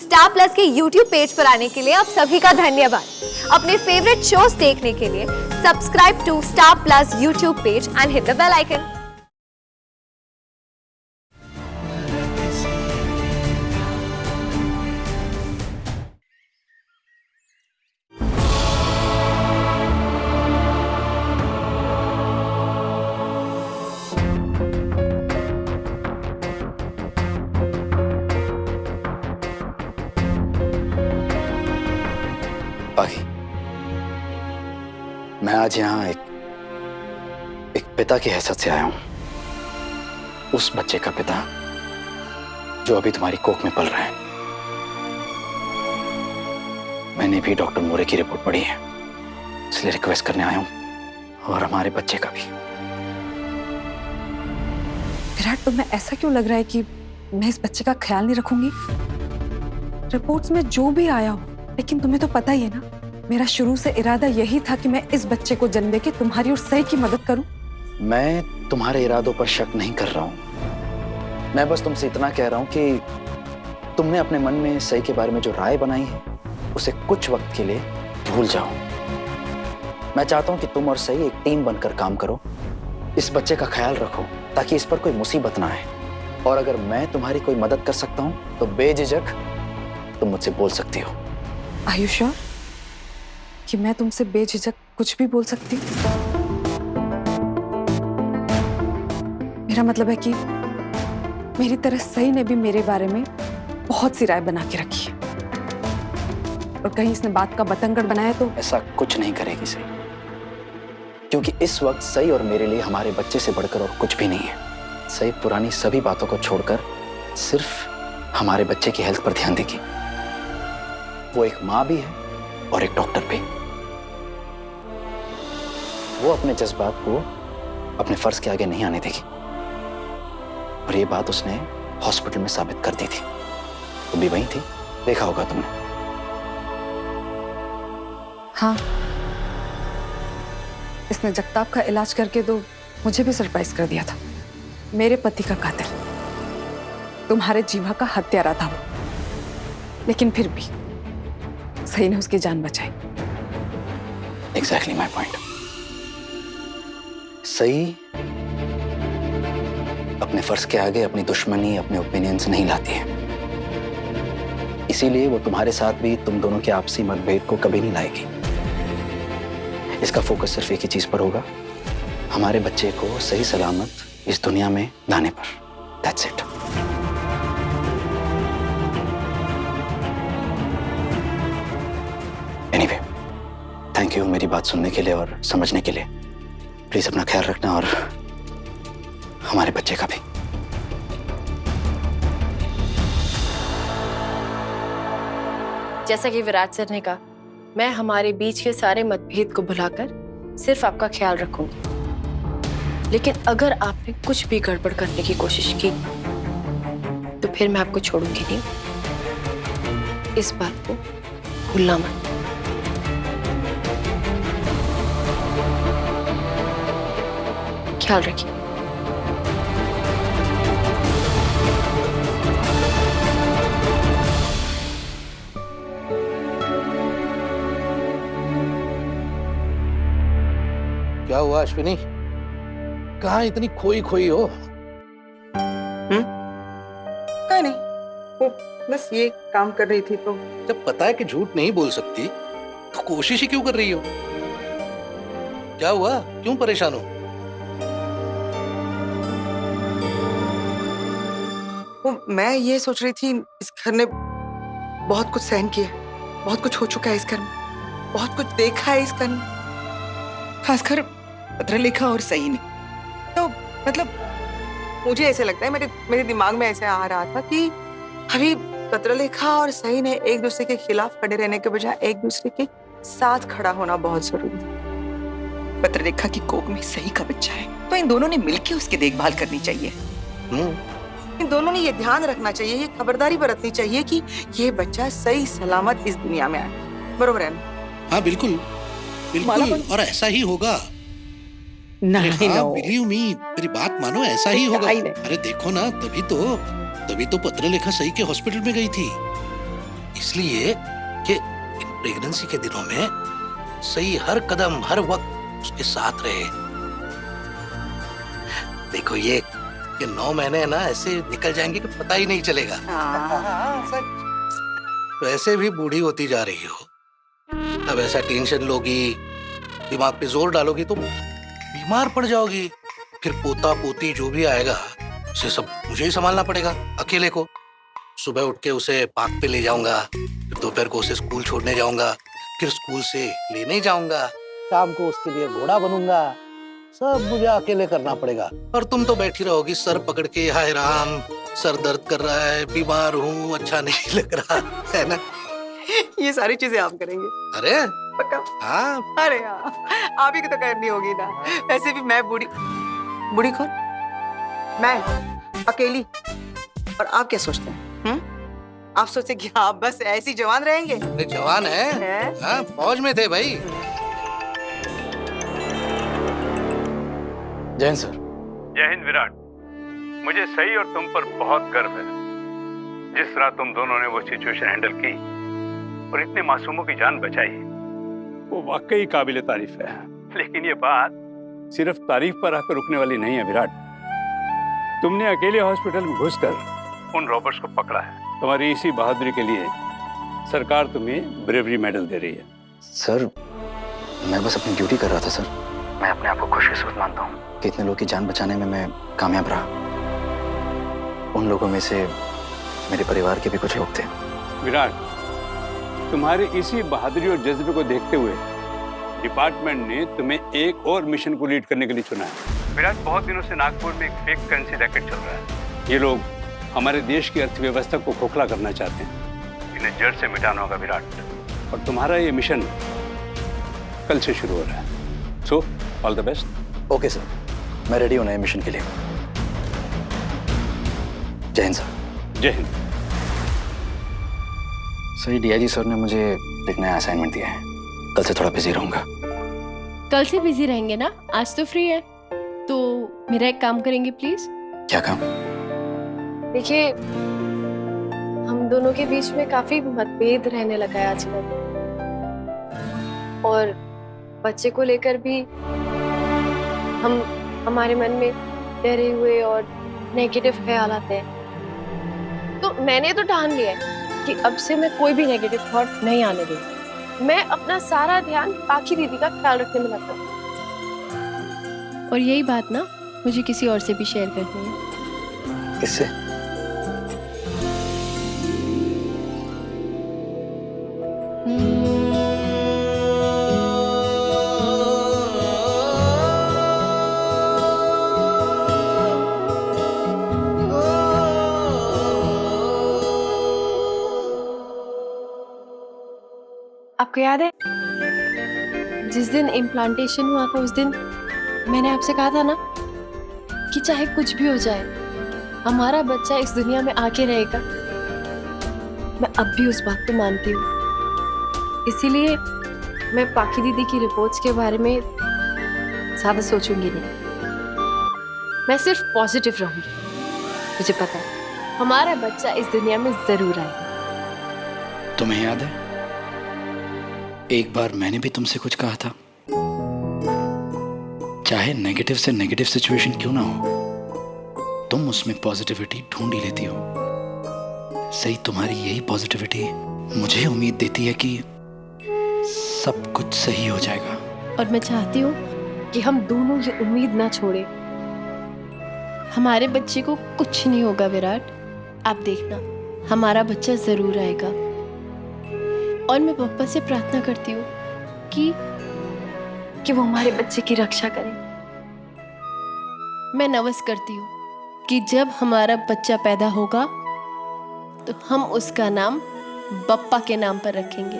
Star plus के YouTube page पर आने के लिए आप सभी का धन्यवाद। अपने फेवरेट शोज देखने के लिए subscribe to star plus YouTube page and hit the bell icon. बाकी मैं आज यहाँ एक पिता की हैसियत से आया हूं, उस बच्चे का पिता जो अभी तुम्हारी कोख में पल रहा है। मैंने भी डॉक्टर मोरे की रिपोर्ट पढ़ी है, इसलिए रिक्वेस्ट करने आया हूं, और हमारे बच्चे का भी। विराट, तुम्हें ऐसा क्यों लग रहा है कि मैं इस बच्चे का ख्याल नहीं रखूंगी? रिपोर्ट्स में जो भी आया हो, लेकिन तुम्हें तो पता ही है ना, मेरा शुरू से इरादा यही था कि मैं इस बच्चे को जन्म देके तुम्हारी और सही की मदद करूं। मैं तुम्हारे इरादों पर शक नहीं कर रहा हूं, मैं बस तुमसे इतना कह रहा हूं कि तुमने अपने मन में सही के बारे में जो राय बनाई है उसे कुछ वक्त के लिए भूल जाओ। मैं चाहता हूं कि तुम और सही एक टीम बनकर काम करो, इस बच्चे का ख्याल रखो ताकि इस पर कोई मुसीबत ना आए। और अगर मैं तुम्हारी कोई मदद कर सकता हूं तो बेझिझक तुम मुझसे बोल सकती हो। Are you sure कि मैं तुमसे बेझिझक कुछ भी बोल सकती हूँ? मेरा मतलब है कि मेरी तरह सही ने भी मेरे बारे में बहुत सी राय बना के रखी है, और कहीं इसने बात का बतंगड़ बनाया तो। ऐसा कुछ नहीं करेगी सही, क्योंकि इस वक्त सही और मेरे लिए हमारे बच्चे से बढ़कर और कुछ भी नहीं है। सही पुरानी सभी बातों को छोड़कर सिर्फ हमारे बच्चे की हेल्थ पर ध्यान देगी। वो एक माँ भी है और एक डॉक्टर भी। वो अपने जज्बात को अपने फर्ज के आगे नहीं आने देगी, और ये बात उसने हॉस्पिटल में साबित कर दी थी। तुम भी वहीं थी, देखा होगा तुमने। हाँ, इसने जगताप का इलाज करके तो मुझे भी सरप्राइज कर दिया था। मेरे पति का कातिल, तुम्हारे जीवा का हत्यारा था वो, लेकिन फिर भी सही ने उसकी जान बचाई। Exactly my point. सही अपने फर्ज के आगे अपनी दुश्मनी अपने ओपिनियंस नहीं लाती है, इसीलिए वो तुम्हारे साथ भी तुम दोनों के आपसी मतभेद को कभी नहीं लाएगी। इसका फोकस सिर्फ एक ही चीज पर होगा, हमारे बच्चे को सही सलामत इस दुनिया में लाने पर। That's it. Anyway, thank you मेरी बात सुनने के लिए और समझने के लिए। प्लीज अपना ख्याल रखना, और हमारे बच्चे का भी। जैसा कि विराट सर ने कहा, मैं हमारे बीच के सारे मतभेद को भुलाकर सिर्फ आपका ख्याल रखूंगी। लेकिन अगर आपने कुछ भी गड़बड़ करने की कोशिश की तो फिर मैं आपको छोड़ूंगी नहीं। इस बात को भूलना मत। ख्याल रखिए। क्या हुआ अश्विनी, कहाँ इतनी खोई खोई हो? क्या नहीं, वो बस ये काम कर रही थी। तो जब पता है कि झूठ नहीं बोल सकती तो कोशिश ही क्यों कर रही हो? क्या हुआ, क्यों परेशान हो? वो मैं ये सोच रही थी, इस घर ने बहुत कुछ सहन किया, बहुत कुछ हो चुका है इस घर में, बहुत कुछ देखा है इस घर में, खासकर पत्रलेखा और सही ने। तो मतलब मुझे ऐसे लगता है, मेरे दिमाग में ऐसे आ रहा था कि अभी पत्रलेखा और सही ने एक दूसरे के खिलाफ खड़े रहने के बजाय एक दूसरे के साथ खड़ा होना बहुत जरूरी है। पत्रलेखा की कोख में सही का बच्चा है, तो इन दोनों ने मिलकर उसकी देखभाल करनी चाहिए। इन दोनों ने ये ध्यान रखना चाहिए, ये खबरदारी बरतनी चाहिए कि ये बच्चा सही सलामत इस दुनिया में आए। बरोबर है ना? हाँ बिल्कुल बिल्कुल, और ऐसा ही होगा। बिलीव मी, मेरी बात मानो, ऐसा ही होगा। अरे देखो ना, तभी तो पत्रलेखा सही के हॉस्पिटल में गई थी। इसलिए कि इन प्रेगनेंसी के दिनों में सही हर कदम हर वक्त उसके साथ रहे। देखो ये 9 महीने ना ऐसे निकल जाएंगे कि पता ही नहीं चलेगा। तो ऐसे भी बूढ़ी होती जा रही हो, अब ऐसा टेंशन लोगी, दिमाग पे जोर डालोगी तो बीमार पड़ जाओगी। फिर पोता पोती जो भी आएगा उसे सब मुझे ही संभालना पड़ेगा अकेले को। सुबह उठ के उसे पार्क पे ले जाऊंगा, फिर दोपहर को उसे स्कूल छोड़ने जाऊंगा, फिर स्कूल से लेने जाऊंगा, शाम को उसके लिए घोड़ा बनूंगा, सब मुझे अकेले करना पड़ेगा। और तुम तो बैठी रहोगी सर पकड़ के, हाय राम सर दर्द कर रहा है, बीमार हूँ, अच्छा नहीं लग रहा है ना। ये सारी चीजें आप करेंगे? अरे पक्का? हाँ, अरे यार आप ही की तो करनी होगी ना। वैसे भी मैं बूढ़ी कौन? मैं अकेली। और आप क्या सोचते हैं? आप सोचते कि आप बस ऐसी जवान रहेंगे? अरे जवान है? हाँ, फौज में थे भाई। जय हिंद सर। जय हिंद विराट। मुझे सही और तुम पर बहुत गर्व है। जिस तरह तुम दोनों ने वो सिचुएशन हैंडल की और इतने मासूमों की जान बचाई, वो वाकई काबिले तारीफ है। लेकिन ये बात सिर्फ तारीफ पर आकर रुकने वाली नहीं है विराट। तुमने अकेले हॉस्पिटल में घुसकर उन रॉबर्ट्स को पकड़ा है। तुम्हारी इसी बहादुरी के लिए सरकार तुम्हें ब्रेवरी मेडल दे रही है। सर मैं बस अपनी ड्यूटी कर रहा था सर। मैं अपने आप को खुशकिस्मत मानता हूँ कि इतने लोगों की जान बचाने में मैं कामयाब रहा। उन लोगों में से मेरे परिवार के भी कुछ लोग थे। विराट, तुम्हारे इसी बहादुरी और जज्बे को देखते हुए डिपार्टमेंट ने तुम्हें एक और मिशन को लीड करने के लिए चुना है। विराट, बहुत दिनों से नागपुर में एक फेक करेंसी रैकेट चल रहा है। ये लोग हमारे देश की अर्थव्यवस्था को खोखला करना चाहते हैं। इन्हें जड़ से मिटाना होगा विराट, और तुम्हारा ये मिशन कल से शुरू हो रहा है। So all the best. Okay sir, मैं रेडी हूँ नए मिशन के लिए। जय हिंद सर। जय हिंद। सर डीआईजी सर ने मुझे एक नया असाइनमेंट दिया है। कल से थोड़ा बिजी रहूंगा। कल से बिजी रहेंगे ना, आज तो फ्री है। तो मेरा एक काम करेंगे प्लीज? क्या काम? देखिए, हम दोनों के बीच में काफी मतभेद रहने लगा है आजकल, और बच्चे को लेकर भी हमारे मन में डरे हुए और नेगेटिव ख्याल आते हैं। तो मैंने तो ठान लिया है कि अब से मैं कोई भी नेगेटिव थॉट नहीं आने दूंगी। मैं अपना सारा ध्यान पाखी दीदी का ख्याल रखने में लगता हूँ। और यही बात ना मुझे किसी और से भी शेयर करनी है। किससे? आपको याद है जिस दिन इम्प्लांटेशन हुआ था, उस दिन मैंने आपसे कहा था ना कि चाहे कुछ भी हो जाए हमारा बच्चा इस दुनिया में आके रहेगा। मैं अब भी उस बात को मानती हूँ। इसीलिए मैं पाखी दीदी की रिपोर्ट्स के बारे में ज्यादा सोचूंगी नहीं। मैं सिर्फ पॉजिटिव रहूंगी। मुझे पता है हमारा बच्चा इस दुनिया में जरूर आएगा। तुम्हें याद है एक बार मैंने भी तुमसे कुछ कहा था, चाहे नेगेटिव से नेगेटिव सिचुएशन क्यों ना हो, तुम उसमें पॉजिटिविटी ढूंढ ही लेती हो। सही तुम्हारी यही पॉजिटिविटी मुझे उम्मीद देती है कि सब कुछ सही हो जाएगा। और मैं चाहती हूँ कि हम दोनों ये उम्मीद ना छोड़े। हमारे बच्चे को कुछ नहीं होगा विराट, आप देखना हमारा बच्चा जरूर आएगा। और मैं पापा से प्रार्थना करती हूँ कि वो हमारे बच्चे की रक्षा करें। मैं नवस करती हूँ कि जब हमारा बच्चा पैदा होगा तो हम उसका नाम बप्पा के नाम पर रखेंगे।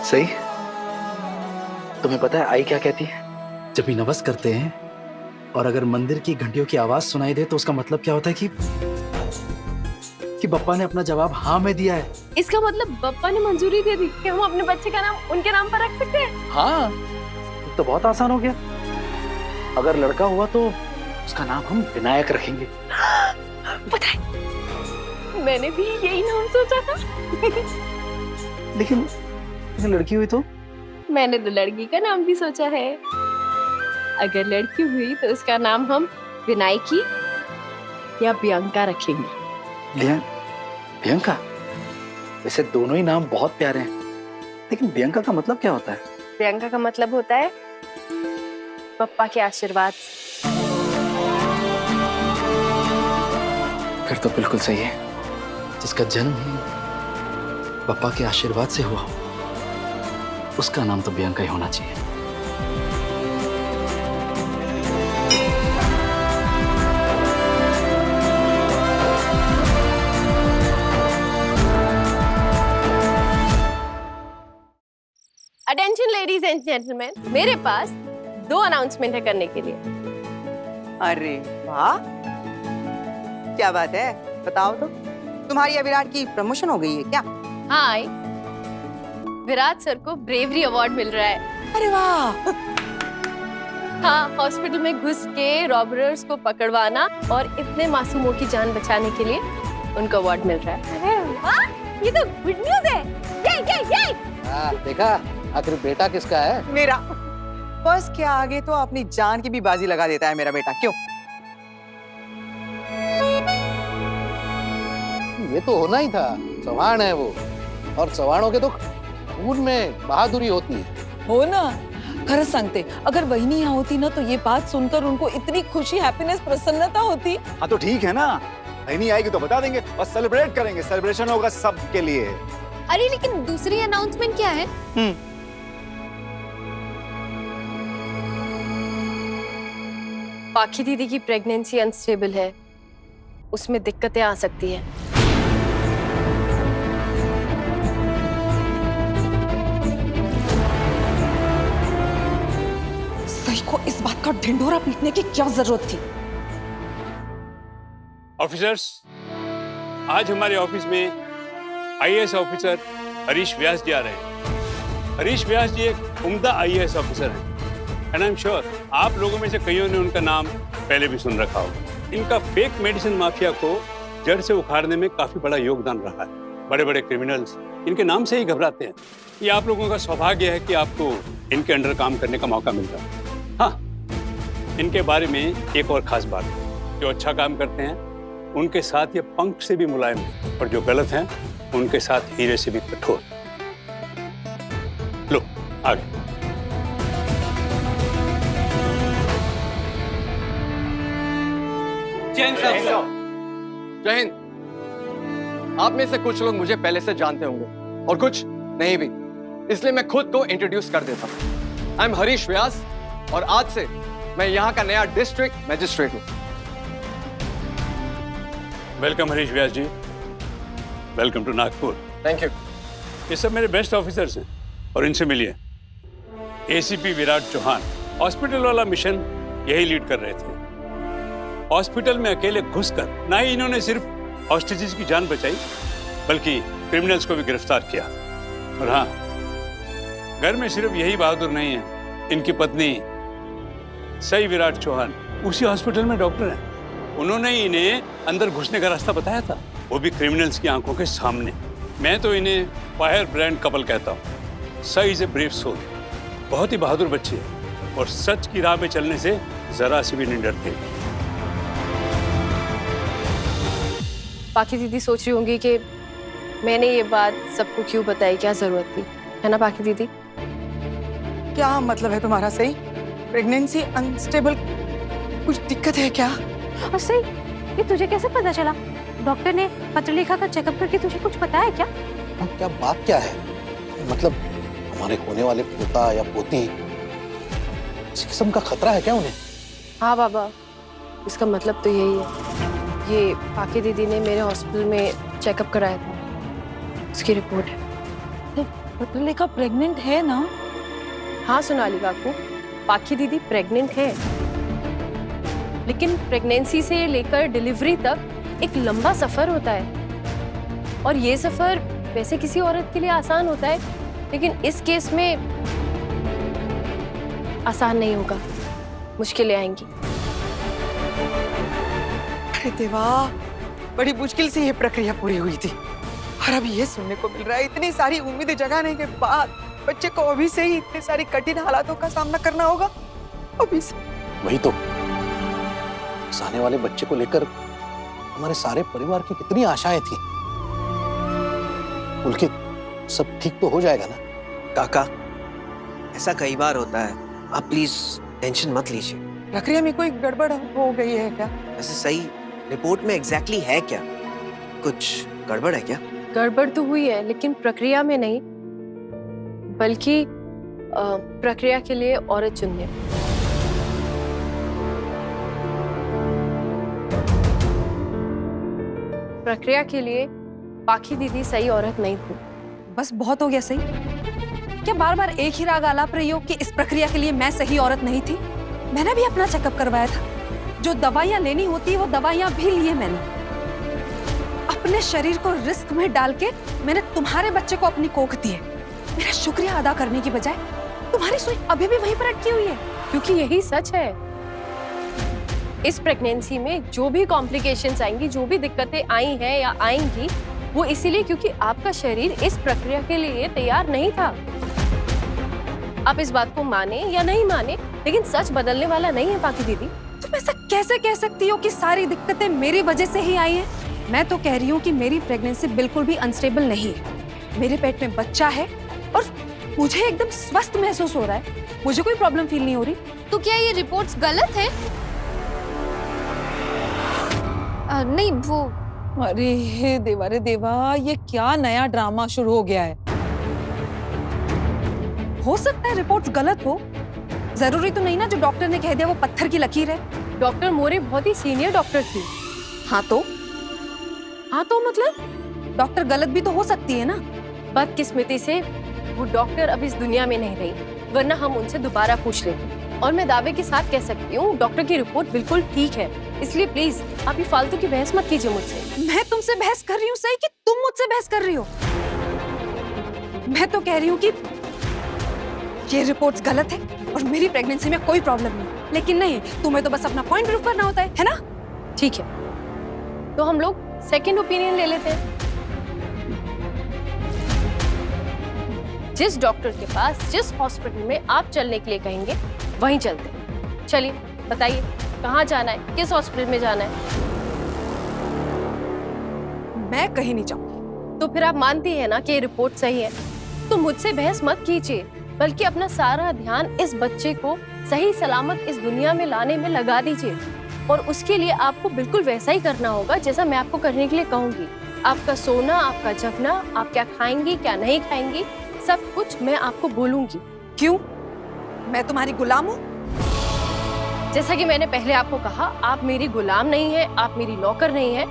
सही। तुम्हें पता है आई क्या कहती है? जब भी नवस करते हैं और अगर मंदिर की घंटियों की आवाज सुनाई दे तो उसका मतलब क्या होता है कि बप्पा ने अपना जवाब हाँ में दिया है। इसका मतलब बप्पा ने मंजूरी दे दी कि हम अपने बच्चे का नाम उनके नाम पर रख सकते हैं। हाँ, तो बहुत आसान हो गया। अगर लड़का हुआ तो उसका नाम हम विनायक रखेंगे। पता है, मैंने भी यही नाम सोचा था। लेकिन लड़की हुई तो? मैंने तो लड़की का नाम भी सोचा है। अगर लड़की हुई तो उसका नाम हम विनायकी या बियंका रखेंगे। बियंका? वैसे दोनों ही नाम बहुत प्यारे हैं, लेकिन बियंका का मतलब क्या होता है? बियंका का मतलब होता है पप्पा के आशीर्वाद। फिर तो बिल्कुल सही है। जिसका जन्म ही पापा के आशीर्वाद से हुआ उसका नाम तो बियंका ही होना चाहिए। अटेंशन लेडीज एंड जेंटलमैन, मेरे पास 2 अनाउंसमेंट है करने के लिए। अरे वाह, क्या बात है, बताओ तो। तुम्हारी या विराट की प्रमोशन हो गई है क्या? हाय, विराट सर को ब्रेवरी अवार्ड मिल रहा है। अरे वाह। हाँ, हॉस्पिटल में घुस के रॉबरर्स को पकड़वाना और इतने मासूमों की जान बचाने के लिए उनको अवार्ड मिल रहा है। अरे वाह, ये तो गुड न्यूज है। ये देखा आखिर बेटा किसका है? मेरा। बस क्या, आगे तो अपनी जान की भी बाजी लगा देता है मेरा बेटा। क्यों? ये तो होना ही था, चौहान है वो, और चौहानों के तो खून में बहादुरी होती है। हो ना, खरंच सांगते, अगर वहिनी यहाँ होती ना तो ये बात सुनकर उनको इतनी खुशी, हैप्पीनेस, प्रसन्नता होती। हाँ तो ठीक है ना, बहनी आएगी तो बता देंगे और सेलिब्रेट करेंगे। सेलिब्रेशन होगा सबके लिए। अरे लेकिन दूसरी अनाउंसमेंट क्या है? पाखी दीदी की प्रेगनेंसी अनस्टेबल है, उसमें दिक्कतें आ सकती हैं। सही को इस बात का ढिंढोरा पीटने की क्या जरूरत थी? ऑफिसर्स, आज हमारे ऑफिस में आईएएस ऑफिसर हरीश व्यास जी आ रहे हैं। हरीश व्यास जी एक उम्दा आईएएस ऑफिसर हैं, एंड आई एम श्योर आप लोगों में से कईयों ने उनका नाम पहले भी सुन रखा होगा। इनका फेक मेडिसिन माफिया को जड़ से उखाड़ने में काफी बड़ा योगदान रहा है। बड़े बड़े क्रिमिनल्स इनके नाम से ही घबराते हैं। ये आप लोगों का सौभाग्य है कि आपको इनके अंडर काम करने का मौका मिलता है। हाँ, इनके बारे में एक और खास बात, जो अच्छा काम करते हैं उनके साथ ये पंख से भी मुलायम है, और जो गलत हैं उनके साथ हीरे से भी कठोर। लो आगे। जय हिंद। आप में से कुछ लोग मुझे पहले से जानते होंगे और कुछ नहीं भी, इसलिए मैं खुद को इंट्रोड्यूस कर देता हूं। आई एम हरीश व्यास और आज से मैं यहाँ का नया डिस्ट्रिक्ट मजिस्ट्रेट हूँ। Welcome Harish Vyas ji, welcome to Nagpur. Thank you. ये सब मेरे बेस्ट ऑफिसर्स हैं और इनसे मिलिए। एसीपी विराट चौहान हॉस्पिटल वाला मिशन यही लीड कर रहे थे। हॉस्पिटल में अकेले घुसकर ना ही इन्होंने सिर्फ हॉस्टेजेस की जान बचाई, बल्कि क्रिमिनल्स को भी गिरफ्तार किया। और हाँ, घर में सिर्फ यही बहादुर नहीं है, इनकी पत्नी सई विराट चौहान उसी हॉस्पिटल में डॉक्टर हैं। उन्होंने ही इन्हें अंदर घुसने का रास्ता बताया था, वो भी क्रिमिनल्स की आंखों के सामने। मैं तो इन्हें फायर ब्रांड कपल कहता हूँ। सई इज ए ब्रेव सोल, बहुत ही बहादुर बच्ची है और सच की राह पे चलने से जरा सी भी नहीं डरते। पाखी दीदी सोच रही होंगी कि मैंने ये बात सबको क्यों बताई, क्या जरूरत थी, है ना पाखी दीदी? क्या मतलब है तुम्हारा? सही, प्रेगनेंसी अनस्टेबल, कुछ दिक्कत है क्या? और सही, ये तुझे कैसे पता चला? डॉक्टर ने पत्रलेखा का चेकअप करके तुझे कुछ बताया क्या? क्या बात क्या है? मतलब हमारे होने वाले पोता या पोती, इस किस्म का खतरा है क्या उन्हें? हाँ बाबा, इसका मतलब तो यही है। ये पाखी दीदी ने मेरे हॉस्पिटल में चेकअप कराया था, उसकी रिपोर्ट है। पत्रलेखा प्रेग्नेंट है ना? हाँ सोनाली काकू, पाखी दीदी प्रेग्नेंट है, लेकिन प्रेगनेंसी से लेकर डिलीवरी तक एक लंबा सफर होता है। और ये सफर वैसे किसी औरत के लिए आसान होता है, लेकिन इस केस में आसान नहीं होगा। मुश्किलें आएंगी। अरे देवा, बड़ी मुश्किल से ये प्रक्रिया पूरी हुई थी और अब ये सुनने को मिल रहा है इतनी सारी उम्मीदें जगाने के बाद बच्चे को अभी से ही इतने सारी कठिन हालातों का सामना करना होगा। अभी से वही तो, इस आने वाले बच्चे को लेकर हमारे सारे परिवार की कितनी आशाएं थी। पुलकित, सब ठीक तो हो जाएगा ना? काका, ऐसा कई बार होता है, आप प्लीज टेंशन मत लीजिए। प्रक्रिया में कोई गड़बड़ हो गई है क्या? वैसे सही रिपोर्ट में एग्जैक्टली है क्या? कुछ गड़बड़ है क्या? गड़बड़ तो हुई है, लेकिन प्रक्रिया में नहीं, बल्कि प्रक्रिया के लिए औरत चुनने में। प्रक्रिया के लिए बाकी दीदी सही औरत नहीं थी। बस बहुत हो गया सही। क्या बार बार एक ही राग आलाप रही हो कि इस प्रक्रिया के लिए मैं सही औरत नहीं थी? मैंने भी अपना चेकअप करवाया था, जो दवाइयां लेनी होती है वो दवाइयां भी ली है मैंने। अपने शरीर को रिस्क में डाल के मैंने तुम्हारे बच्चे को अपनी कोख दी है। मेरा शुक्रिया अदा करने की बजाय तुम्हारी सुई अभी भी वहीं पर अटकी हुई है। क्योंकि यही सच है। इस प्रेगनेंसी में जो भी कॉम्प्लिकेशंस आएंगी, जो भी दिक्कतें आई हैं या आएंगी, वो इसीलिए क्योंकि आपका शरीर इस प्रक्रिया के लिए तैयार नहीं था। आप इस बात को माने या नहीं माने, लेकिन सच बदलने वाला नहीं है बाकी दीदी। तुम ऐसा कैसे कह सकती हो कि सारी दिक्कतें मेरी वजह से ही आई हैं? मैं तो कह रही हूँ कि मेरी प्रेगनेंसी बिल्कुल भी अनस्टेबल नहीं है। मेरे पेट में बच्चा है और मुझे एकदम स्वस्थ महसूस हो रहा है। मुझे कोई प्रॉब्लम फील नहीं हो रही। तो क्या ये रिपोर्ट्स गलत है? नहीं, वो अरे देवा रे देवा, ये क्या नया ड्रामा शुरू हो गया है? हो सकता है रिपोर्ट्स गलत हो, जरूरी तो नहीं ना जो डॉक्टर ने कह दिया वो पत्थर की लकीर है। डॉक्टर मोरे बहुत ही सीनियर डॉक्टर थी। हाँ तो मतलब डॉक्टर गलत भी तो हो सकती है ना। बदकिस्मती से वो डॉक्टर अब इस दुनिया में नहीं रही, वरना हम उनसे दोबारा पूछ लेते। और मैं दावे के साथ कह सकती हूँ डॉक्टर की रिपोर्ट बिल्कुल ठीक है। इसलिए प्लीज आप ये फालतू की बहस मत कीजिए मुझसे। मैं तुमसे बहस कर रही हूँ सही कि तुम मुझसे बहस कर रही हो? मैं तो कह रही हूँ कि ये रिपोर्ट्स गलत है और मेरी प्रेगनेंसी में कोई प्रॉब्लम नहीं। लेकिन नहीं, तुम्हें तो बस अपना पॉइंट प्रूव करना होता है ना? ठीक है, तो हम लोग सेकंड ओपिनियन ले लेते हैं। जिस डॉक्टर के पास, जिस हॉस्पिटल में आप चलने के लिए कहेंगे वहीं चलते हैं। चलिए बताइए, कहाँ जाना है, किस हॉस्पिटल में जाना है? मैं कहीं नहीं जाऊंगी। तो फिर आप मानती है ना कि ये रिपोर्ट सही है? तो मुझसे बहस मत कीजिए, बल्कि अपना सारा ध्यान इस बच्चे को सही सलामत इस दुनिया में लाने में लगा दीजिए। और उसके लिए आपको बिल्कुल वैसा ही करना होगा जैसा मैं आपको करने के लिए कहूंगी। आपका सोना, आपका जगना, आप क्या खाएंगी क्या नहीं खाएंगी, सब कुछ मैं आपको बोलूंगी। क्यों? मैं तुम्हारी गुलाम हूँ? जैसा कि मैंने पहले आपको कहा, आप मेरी गुलाम नहीं है, आप मेरी नौकर नहीं है,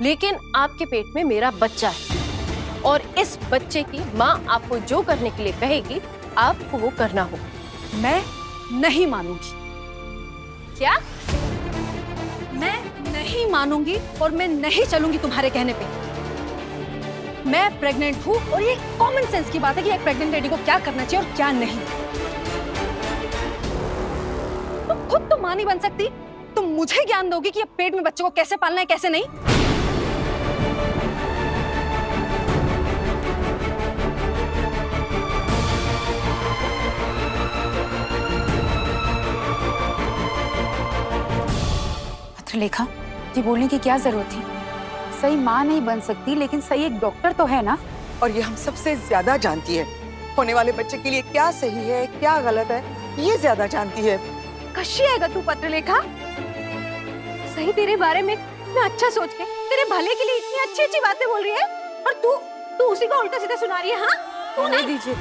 लेकिन आपके पेट में मेरा बच्चा है और इस बच्चे की माँ आपको जो करने के लिए कहेगी आपको वो करना होगा। मैं नहीं मानूंगी। क्या? मैं नहीं मानूंगी और मैं नहीं चलूंगी तुम्हारे कहने पे। मैं प्रेग्नेंट हूँ और ये कॉमन सेंस की बात है कि एक प्रेग्नेंट लेडी को क्या करना चाहिए और क्या नहीं। तुम खुद तो मां नहीं बन सकती, तुम मुझे ज्ञान दोगी कि पेट में बच्चे को कैसे पालना है कैसे नहीं? पत्रलेखा, ये बोलने की क्या जरूरत थी? सही माँ नहीं बन सकती, लेकिन सही एक डॉक्टर तो है ना। और ये हम सबसे ज्यादा जानती है, होने वाले बच्चे के लिए क्या सही है क्या गलत है, ये ज्यादा जानती है। कशी आएगा तू पत्रलेखा? सही तेरे बारे में मैं अच्छा सोच के तेरे भले के लिए इतनी अच्छी अच्छी बातें बोल रही है और तू उसी को उल्टा सीधा सुना रही है। हाँ, तू रहने दीजिए,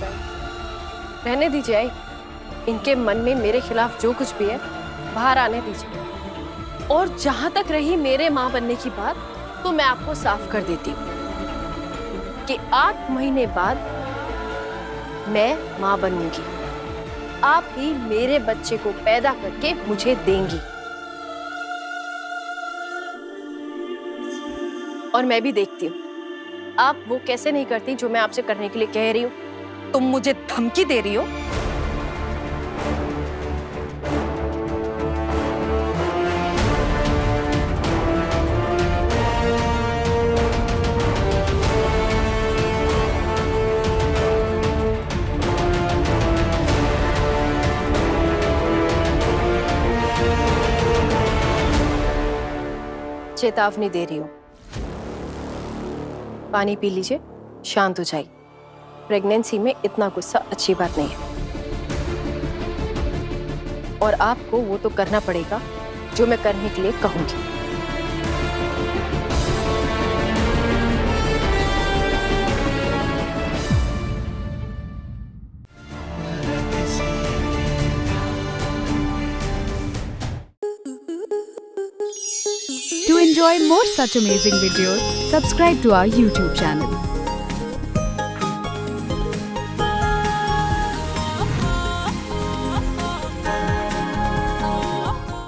रहने दीजिए। आई इनके मन में मेरे खिलाफ जो कुछ भी है बाहर आने दीजिए। और जहां तक रही मेरे माँ बनने की बात, तो मैं आपको साफ कर देती हूँ कि 8 महीने बाद मैं माँ बनूंगी। आप ही मेरे बच्चे को पैदा करके मुझे देंगी और मैं भी देखती हूँ आप वो कैसे नहीं करती जो मैं आपसे करने के लिए कह रही हूँ। तुम मुझे धमकी दे रही हो? चेतावनी दे रही हूँ, पानी पी लीजिए, शांत हो जाइए। प्रेगनेंसी में इतना गुस्सा अच्छी बात नहीं है, और आपको वो तो करना पड़ेगा जो मैं करने के लिए कहूंगी। To enjoy more such amazing videos, subscribe to our YouTube channel.